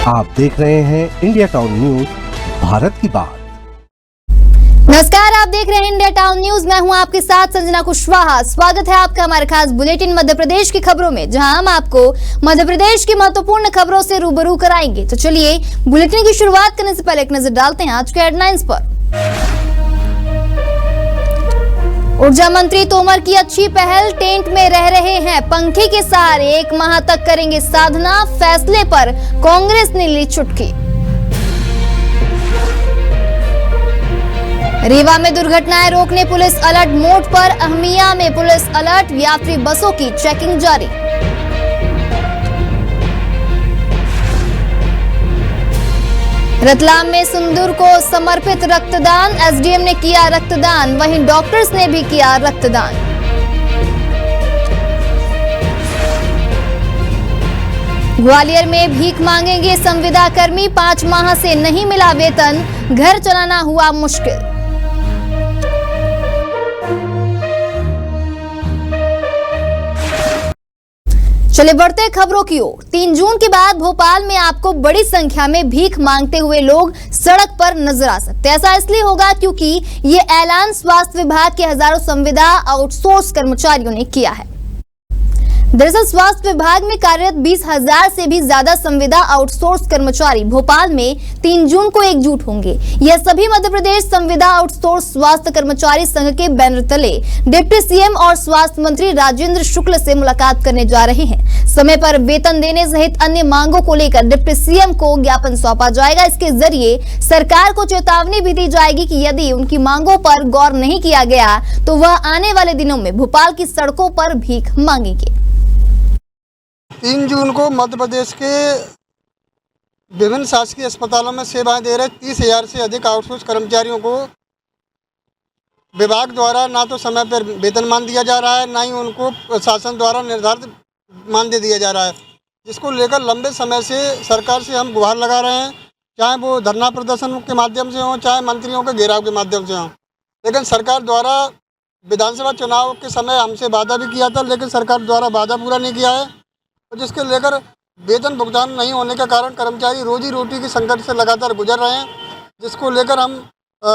आप देख रहे हैं इंडिया टाउन न्यूज, भारत की बात। नमस्कार, आप देख रहे हैं इंडिया टाउन न्यूज। मैं हूं आपके साथ संजना कुशवाहा। स्वागत है आपका हमारे खास बुलेटिन मध्य प्रदेश की खबरों में, जहां हम आपको मध्य प्रदेश की महत्वपूर्ण खबरों से रूबरू कराएंगे। तो चलिए बुलेटिन की शुरुआत करने से पहले एक नजर डालते हैं आज के हेडलाइंस पर। ऊर्जा मंत्री तोमर की अच्छी पहल, टेंट में रह रहे हैं पंखे के सहारे, 1 माह तक करेंगे साधना, फैसले पर कांग्रेस ने ली चुटकी। रीवा में दुर्घटनाएं रोकने पुलिस अलर्ट मोड पर, अहमिया में पुलिस अलर्ट, यात्री बसों की चेकिंग जारी। रतलाम में सिंदूर को समर्पित रक्तदान, एसडीएम ने किया रक्तदान, वहीं डॉक्टर्स ने भी किया रक्तदान। ग्वालियर में भीख मांगेंगे संविदा कर्मी, 5 माह से नहीं मिला वेतन, घर चलाना हुआ मुश्किल। चलिए बढ़ते खबरों की ओर। 3 जून के बाद भोपाल में आपको बड़ी संख्या में भीख मांगते हुए लोग सड़क पर नजर आ सकते हैं। ऐसा इसलिए होगा क्योंकि ये ऐलान स्वास्थ्य विभाग के हजारों संविदा आउटसोर्स कर्मचारियों ने किया है। दरअसल स्वास्थ्य विभाग में कार्यरत 20,000 से भी ज्यादा संविदा आउटसोर्स कर्मचारी भोपाल में 3 जून को एकजुट होंगे। यह सभी मध्य प्रदेश संविदा आउटसोर्स स्वास्थ्य कर्मचारी संघ के बैनर तले डिप्टी सीएम और स्वास्थ्य मंत्री राजेंद्र शुक्ल से मुलाकात करने जा रहे हैं। समय पर वेतन देने सहित अन्य मांगों को लेकर डिप्टी सीएम को ज्ञापन सौंपा जाएगा। इसके जरिए सरकार को चेतावनी भी दी जाएगी कि यदि उनकी मांगों पर गौर नहीं किया गया तो वह आने वाले दिनों में भोपाल की सड़कों पर भीख मांगेंगे। 3 जून को मध्य प्रदेश के विभिन्न शासकीय अस्पतालों में सेवाएं दे रहे 30,000 से अधिक आउटसोर्स कर्मचारियों को विभाग द्वारा ना तो समय पर वेतनमान दिया जा रहा है, ना ही उनको शासन द्वारा निर्धारित मानदेय दिया जा रहा है, जिसको लेकर लंबे समय से सरकार से हम गुहार लगा रहे हैं, चाहे वो धरना प्रदर्शन के माध्यम से हो, चाहे मंत्रियों के घेराव के माध्यम से हो। लेकिन सरकार द्वारा विधानसभा चुनाव के समय हमसे वादा भी किया था, लेकिन सरकार द्वारा वादा पूरा नहीं किया है, जिसके लेकर वेतन भुगतान नहीं होने के कारण कर्मचारी रोजी रोटी के संकट से लगातार गुजर रहे हैं, जिसको लेकर हम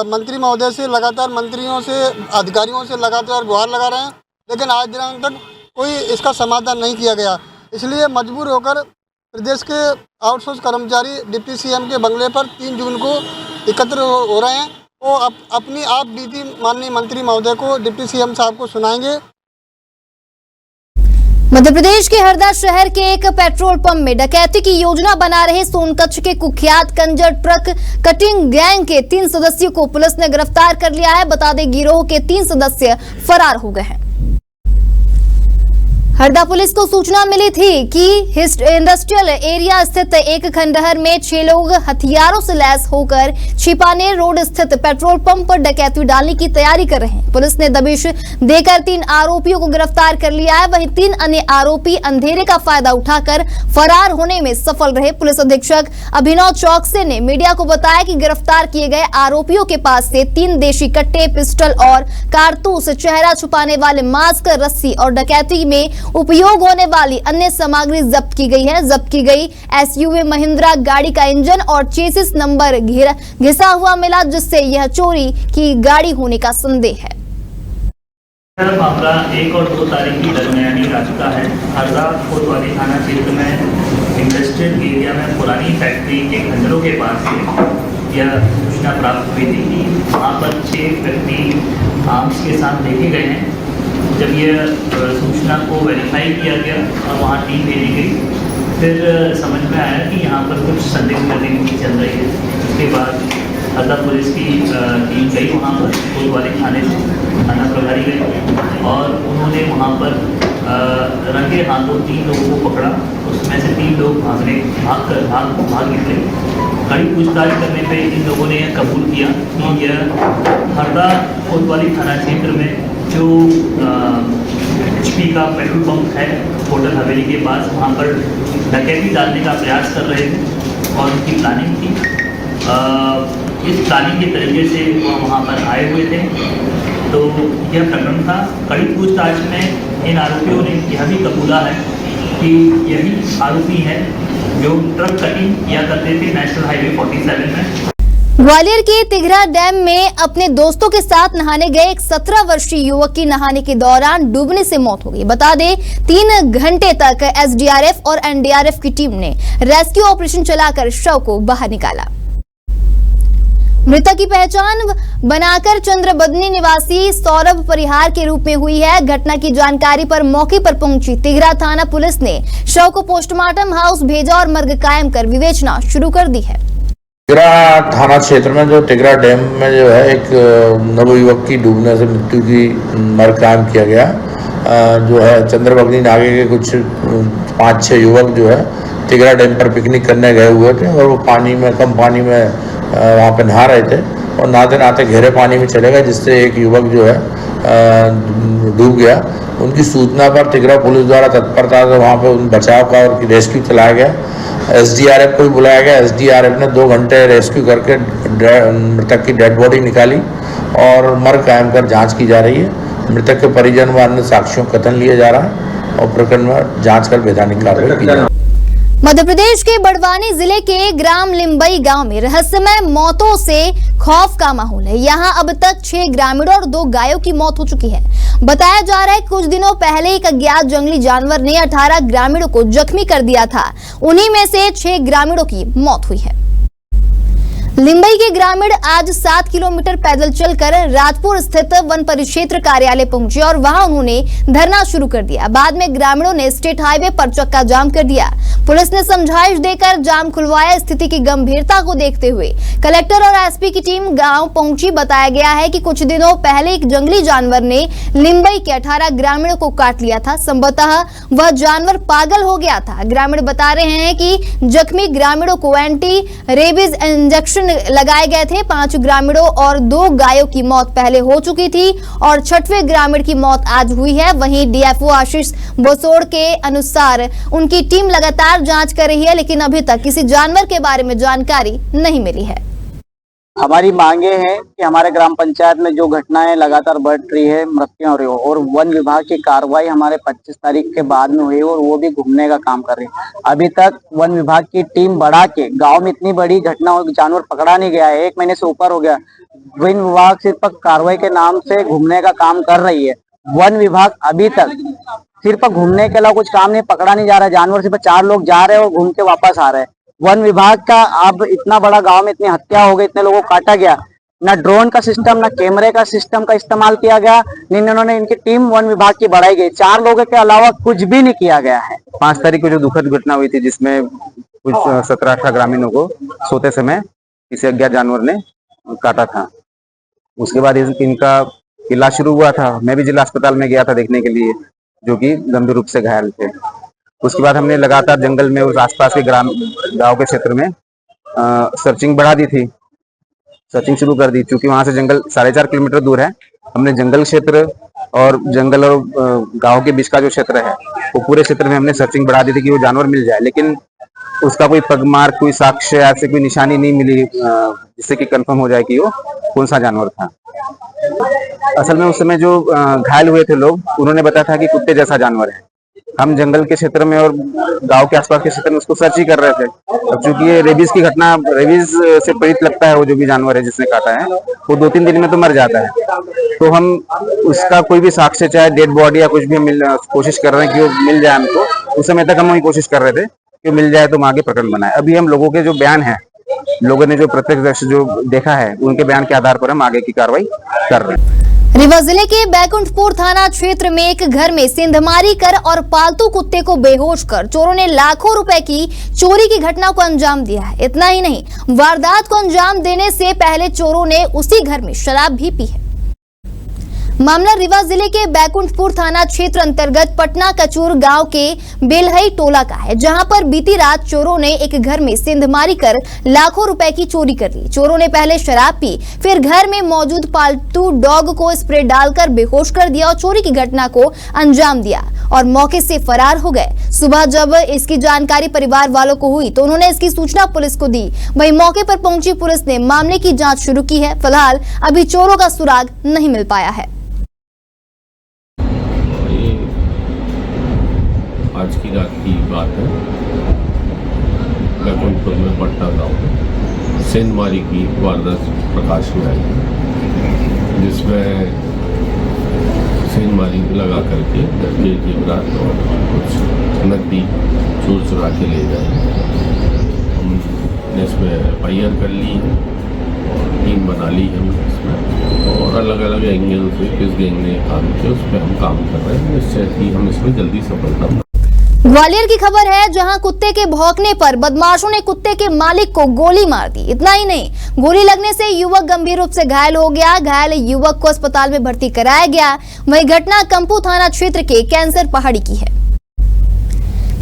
मंत्री महोदय से लगातार, मंत्रियों से, अधिकारियों से लगातार गुहार लगा रहे हैं, लेकिन आज दिनांक तक कोई इसका समाधान नहीं किया गया। इसलिए मजबूर होकर प्रदेश के आउटसोर्स कर्मचारी डिप्टी सीएम के बंगले पर 3 जून को एकत्र हो रहे हैं। वो अपनी आप बीती माननीय मंत्री महोदय को, डिप्टी सीएम साहब को सुनाएंगे। मध्य प्रदेश के हरदा शहर के एक पेट्रोल पंप में डकैती की योजना बना रहे सोनकच्छ के कुख्यात कंजर ट्रक कटिंग गैंग के 3 सदस्यों को पुलिस ने गिरफ्तार कर लिया है। बता दें गिरोह के 3 सदस्य फरार हो गए हैं। हरदा पुलिस को सूचना मिली थी कि इंडस्ट्रियल एरिया स्थित एक खंडहर में 6 लोग हथियारों से लैस होकर छिपानेर रोड स्थित पेट्रोल पंप पर डकैती डालने की तैयारी कर रहे हैं। पुलिस ने दबिश देकर 3 आरोपियों को गिरफ्तार कर लिया है। वहीं 3 अन्य आरोपी अंधेरे का फायदा उठाकर फरार होने में सफल रहे। पुलिस अधीक्षक अभिनव चौकसे ने मीडिया को बताया कि गिरफ्तार किए गए आरोपियों के पास से 3 देशी कट्टे, पिस्टल और कारतूस, चेहरा छुपाने वाले मास्क, रस्सी और डकैती में उपयोग होने वाली अन्य सामग्री जब्त की गई है। जब्त की गई एसयूवी महिंद्रा गाड़ी का इंजन और चेसिस नंबर घिसा हुआ मिला, जिससे यह चोरी की गाड़ी होने का संदेह है। मामला 1 और 2 तारीख की दरमियानी रात का है। हरदा कोतवाली थाना क्षेत्र में इंडस्ट्रियल एरिया में पुरानी फैक्ट्री के खंडरों के पास से यह सूचना प्राप्त हुई थी कि वहाँ पर 6 व्यक्ति आर्म्स के साथ देखे गए हैं। जब यह सूचना को वेरीफाई किया गया और वहाँ टीम भेजी गई, फिर समझ में आया कि यहाँ पर कुछ संदिग्ध गतिविधि चल रही है। उसके बाद हरदा पुलिस की टीम गई वहाँ पर, कोतवाली थाने से थाना प्रभारी गए और उन्होंने वहाँ पर रंगे हाथों 3 लोगों को पकड़ा। उसमें से 3 लोग भाग निकले। कड़ी पूछताछ करने पे इन लोगों ने यह कबूल किया कि यह हरदा कोतवाली थाना क्षेत्र में जो HP का पेट्रोल पंप है होटल हवेली के पास, वहाँ पर डकैती डालने का प्रयास कर रहे थे और उनकी प्लानिंग थी। इस प्लानिंग के तरीके से वो वहाँ पर आए हुए थे। तो यह प्रकरण था। कड़ी पूछताछ में इन आरोपियों ने यह भी कबूला है कि यही आरोपी है जो ट्रक कटिंग किया करते थे नेशनल हाईवे 47 में। ग्वालियर के तिघरा डैम में अपने दोस्तों के साथ नहाने गए एक 17 वर्षीय युवक की नहाने के दौरान डूबने से मौत हो गई। बता दें 3 घंटे तक एसडीआरएफ और एनडीआरएफ की टीम ने रेस्क्यू ऑपरेशन चलाकर शव को बाहर निकाला। मृतक की पहचान बनाकर चंद्रबदनी निवासी सौरभ परिहार के रूप में हुई है। घटना की जानकारी पर मौके पर पहुंची तिघरा थाना पुलिस ने शव को पोस्टमार्टम हाउस भेजा और मर्ग कायम कर विवेचना शुरू कर दी है। तिघरा थाना क्षेत्र में जो तिघरा डैम में जो है एक नवयुवक की डूबने से मृत्यु की मर्ग कायम किया गया। जो है चंद्रबदनी नागे के कुछ 5-6 युवक जो है तिघरा डैम पर पिकनिक करने गए हुए थे और वो पानी में कम पानी में वहाँ पे नहा रहे थे और नहाते नहाते गहरे पानी में चले गए, जिससे एक युवक जो है डूब गया। उनकी सूचना पर तिघरा पुलिस द्वारा तत्परता से वहाँ पे उन बचाव का और रेस्क्यू चलाया गया। एसडीआरएफ को भी बुलाया गया। एसडीआरएफ ने 2 घंटे रेस्क्यू करके मृतक की डेड बॉडी निकाली और मर्ग कायम कर जाँच की जा रही है। मृतक के परिजन व अन्य साक्ष्यों का कथन लिया जा रहा है और प्रकरण में जाँच कर वैधानिक कार्रवाई की जा रही है। मध्य प्रदेश के बड़वानी जिले के ग्राम लिम्बई गांव में रहस्यमय मौतों से खौफ का माहौल है। यहां अब तक 6 ग्रामीणों और 2 गायों की मौत हो चुकी है। बताया जा रहा है कुछ दिनों पहले एक अज्ञात जंगली जानवर ने 18 ग्रामीणों को जख्मी कर दिया था। उन्हीं में से 6 ग्रामीणों की मौत हुई है। लिम्बई के ग्रामीण आज 7 किलोमीटर पैदल चलकर राजपुर स्थित वन परिक्षेत्र कार्यालय पहुंचे और वहां उन्होंने धरना शुरू कर दिया। बाद में ग्रामीणों ने स्टेट हाईवे पर चक्का जाम कर दिया। पुलिस ने समझाइश देकर जाम खुलवाया। स्थिति की गंभीरता को देखते हुए कलेक्टर और एसपी की टीम गांव पहुंची। बताया गया है कि कुछ दिनों पहले एक जंगली जानवर ने लिम्बई के 18 ग्रामीणों को काट लिया था। संभवतः वह जानवर पागल हो गया था। ग्रामीण बता रहे हैं कि जख्मी ग्रामीणों को एंटी रेबीज इंजेक्शन लगाए गए थे। 5 ग्रामीणों और 2 गायों की मौत पहले हो चुकी थी और 6वें ग्रामीण की मौत आज हुई है। वहीं डीएफओ आशीष बोसोड़ के अनुसार उनकी टीम लगातार जांच कर रही है, लेकिन अभी तक किसी जानवर के बारे में जानकारी नहीं मिली है। हमारी मांगे हैं कि हमारे ग्राम पंचायत में जो घटनाएं लगातार बढ़ रही है, मृत्युएं हो रही हो और वन विभाग की कार्रवाई हमारे 25 तारीख के बाद में हुई और वो भी घूमने का काम कर रही है। अभी तक वन विभाग की टीम बढ़ा के गांव में इतनी बड़ी घटना और जानवर पकड़ा नहीं गया है। 1 महीने से ऊपर हो गया। वन विभाग सिर्फ कार्रवाई के नाम से घूमने का काम कर रही है। वन विभाग अभी तक सिर्फ घूमने के अलावा कुछ काम नहीं, पकड़ा नहीं जा रहा है। जानवर सिर्फ 4 लोग जा रहे हैं और घूम के वापस आ रहे हैं। वन विभाग का अब इतना बड़ा गांव में इतनी हत्या हो गई, इतने लोगों को काटा गया, ना ड्रोन का सिस्टम ना कैमरे का सिस्टम का इस्तेमाल किया गया। इन्होंने इनकी टीम वन विभाग की बढ़ाई गई। 4 लोगों के अलावा कुछ भी नहीं किया गया है। 5 तारीख को जो दुखद घटना हुई थी जिसमें कुछ 17-18 ग्रामीणों को सोते समय किसी अज्ञात जानवर ने काटा था, उसके बाद इनका इलाज शुरू हुआ था। मैं भी जिला अस्पताल में गया था देखने के लिए, जो कि गंभीर रूप से घायल थे। उसके बाद हमने लगातार जंगल में उस आसपास के गांव के क्षेत्र में सर्चिंग बढ़ा दी थी, सर्चिंग शुरू कर दी। क्योंकि वहां से जंगल 4.5 किलोमीटर दूर है। हमने जंगल क्षेत्र और जंगल और गांव के बीच का जो क्षेत्र है वो पूरे क्षेत्र में हमने सर्चिंग बढ़ा दी थी कि वो जानवर मिल जाए, लेकिन उसका कोई पगमार्क, कोई साक्ष्य, ऐसे कोई निशानी नहीं मिली जिससे कि कंफर्म हो जाए कि वो कौन सा जानवर था। असल में उस समय जो घायल हुए थे लोग, उन्होंने बताया था कि कुत्ते जैसा जानवर है। हम जंगल के क्षेत्र में और गांव के आसपास के क्षेत्र में उसको सर्च ही कर रहे थे। अब चूंकि ये रेबीज की घटना, रेबीज से पीड़ित लगता है वो जो भी जानवर है जिसने काटा है, वो 2-3 दिन में तो मर जाता है। तो हम उसका कोई भी साक्ष्य, चाहे डेड बॉडी या कुछ भी कोशिश कर रहे हैं कि वो मिल जाए हमको। उस समय तक हम वही कोशिश कर रहे थे कि मिल जाए तो हम आगे प्रकरण बनाए। अभी हम लोगों के जो बयान है, लोगों ने जो प्रत्यक्ष जो देखा है, उनके बयान के आधार पर हम आगे की कार्रवाई कर रहे हैं। रीवा जिले के बैकुंठपुर थाना क्षेत्र में एक घर में सेंधमारी कर और पालतू कुत्ते को बेहोश कर चोरों ने लाखों रुपए की चोरी की घटना को अंजाम दिया है। इतना ही नहीं, वारदात को अंजाम देने से पहले चोरों ने उसी घर में शराब भी पी है। मामला रीवा जिले के बैकुंठपुर थाना क्षेत्र अंतर्गत पटना कचूर गांव के बेलहई टोला का है, जहां पर बीती रात चोरों ने एक घर में सेंधमारी कर लाखों रुपए की चोरी कर ली। चोरों ने पहले शराब पी, फिर घर में मौजूद पालतू डॉग को स्प्रे डालकर बेहोश कर दिया और चोरी की घटना को अंजाम दिया और मौके से फरार हो गए। सुबह जब इसकी जानकारी परिवार वालों को हुई तो उन्होंने इसकी सूचना पुलिस को दी। वहीं मौके पर पहुंची पुलिस ने मामले की जाँच शुरू की है। फिलहाल अभी चोरों का सुराग नहीं मिल पाया है। आज की रात की बात है। बैकुंठपुर में पटना गाँव में सेंधमारी की वारदात प्रकाश में आई, जिसमें सेंधमारी लगा करके लड़के जेवरात और कुछ नकदी चोर चुरा के ले गए। हमने इसमें FIR कर ली है और टीम बना ली है हमने इसमें, और अलग अलग एंगल से किस गैंग ने काम किया उस पर हम काम कर रहे हैं, जिससे कि हम इसमें जल्दी सफलता। ग्वालियर की खबर है, जहां कुत्ते के भौंकने पर बदमाशों ने कुत्ते के मालिक को गोली मार दी। इतना ही नहीं, गोली लगने से युवक गंभीर रूप से घायल हो गया। घायल युवक को अस्पताल में भर्ती कराया गया। वही घटना कंपू थाना क्षेत्र के कैंसर पहाड़ी की है।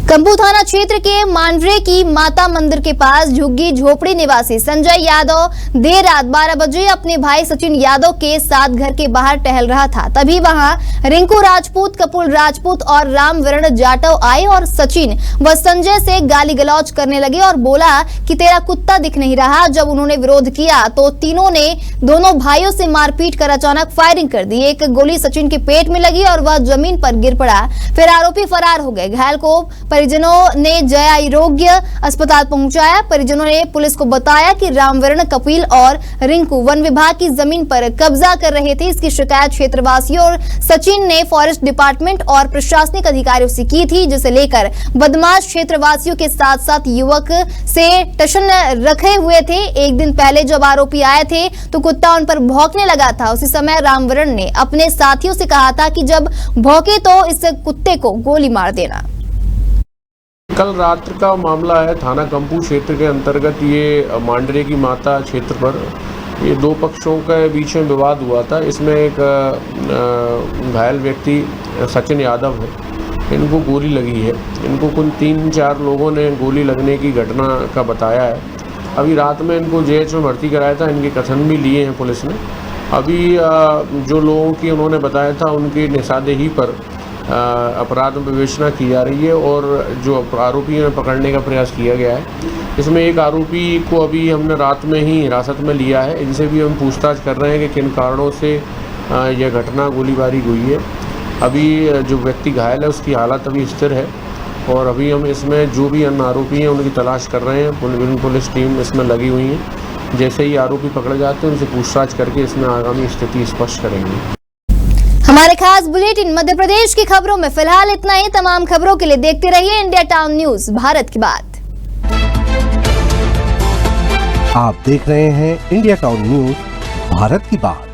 कंपू थाना क्षेत्र के मांडरे की माता मंदिर के पास झुग्गी झोपड़ी निवासी संजय यादव देर रात 12 बजे अपने भाई सचिन यादव के साथ घर के बाहर टहल रहा था। तभी वहां रिंकू राजपूत, कपूर राजपूत और रामवरण जाटव आए और सचिन व संजय से गाली गलौज करने लगे और बोला कि तेरा कुत्ता दिख नहीं रहा। जब उन्होंने विरोध किया तो तीनों ने दोनों भाइयों से मारपीट कर अचानक फायरिंग कर दी। एक गोली सचिन के पेट में लगी और वह जमीन पर गिर पड़ा। फिर आरोपी फरार हो गए। घायल को परिजनों ने जय आरोग्य अस्पताल पहुंचाया। परिजनों ने पुलिस को बताया कि रामवरण, कपिल और रिंकू वन विभाग की जमीन पर कब्जा कर रहे थे। इसकी शिकायत क्षेत्रवासियों और सचिन ने फॉरेस्ट डिपार्टमेंट और प्रशासनिक अधिकारियों से की थी, जिसे लेकर बदमाश क्षेत्रवासियों के साथ साथ युवक से टशन रखे हुए थे। एक दिन पहले जब आरोपी आए थे तो कुत्ता उन पर भौंकने लगा था। उसी समय रामवरण ने अपने साथियों से कहा था कि जब भौंके तो इस कुत्ते को गोली मार देना। कल रात का मामला है, थाना कंपू क्षेत्र के अंतर्गत ये मांडरे की माता क्षेत्र पर ये दो पक्षों के बीच में विवाद हुआ था। इसमें एक घायल व्यक्ति सचिन यादव है, इनको गोली लगी है। इनको कुल 3-4 लोगों ने गोली लगने की घटना का बताया है। अभी रात में इनको JH में भर्ती कराया था। इनके कथन भी लिए हैं पुलिस ने। अभी जो लोगों की उन्होंने बताया था उनकी निशानदेही पर अपराध में विवेचना की जा रही है और जो आरोपी है पकड़ने का प्रयास किया गया है। इसमें एक आरोपी को अभी हमने रात में ही हिरासत में लिया है। इनसे भी हम पूछताछ कर रहे हैं कि किन कारणों से यह घटना गोलीबारी हुई है। अभी जो व्यक्ति घायल है उसकी हालत अभी स्थिर है और अभी हम इसमें जो भी अन्य आरोपी हैं उनकी तलाश कर रहे हैं। पुलिस टीम इसमें लगी हुई है। जैसे ही आरोपी पकड़े जाते हैं उनसे पूछताछ करके इसमें आगामी स्थिति स्पष्ट करेंगे। हमारे खास बुलेटिन मध्य प्रदेश की खबरों में फिलहाल इतना ही। तमाम खबरों के लिए देखते रहिए इंडिया टाउन न्यूज, भारत की बात। आप देख रहे हैं इंडिया टाउन न्यूज, भारत की बात।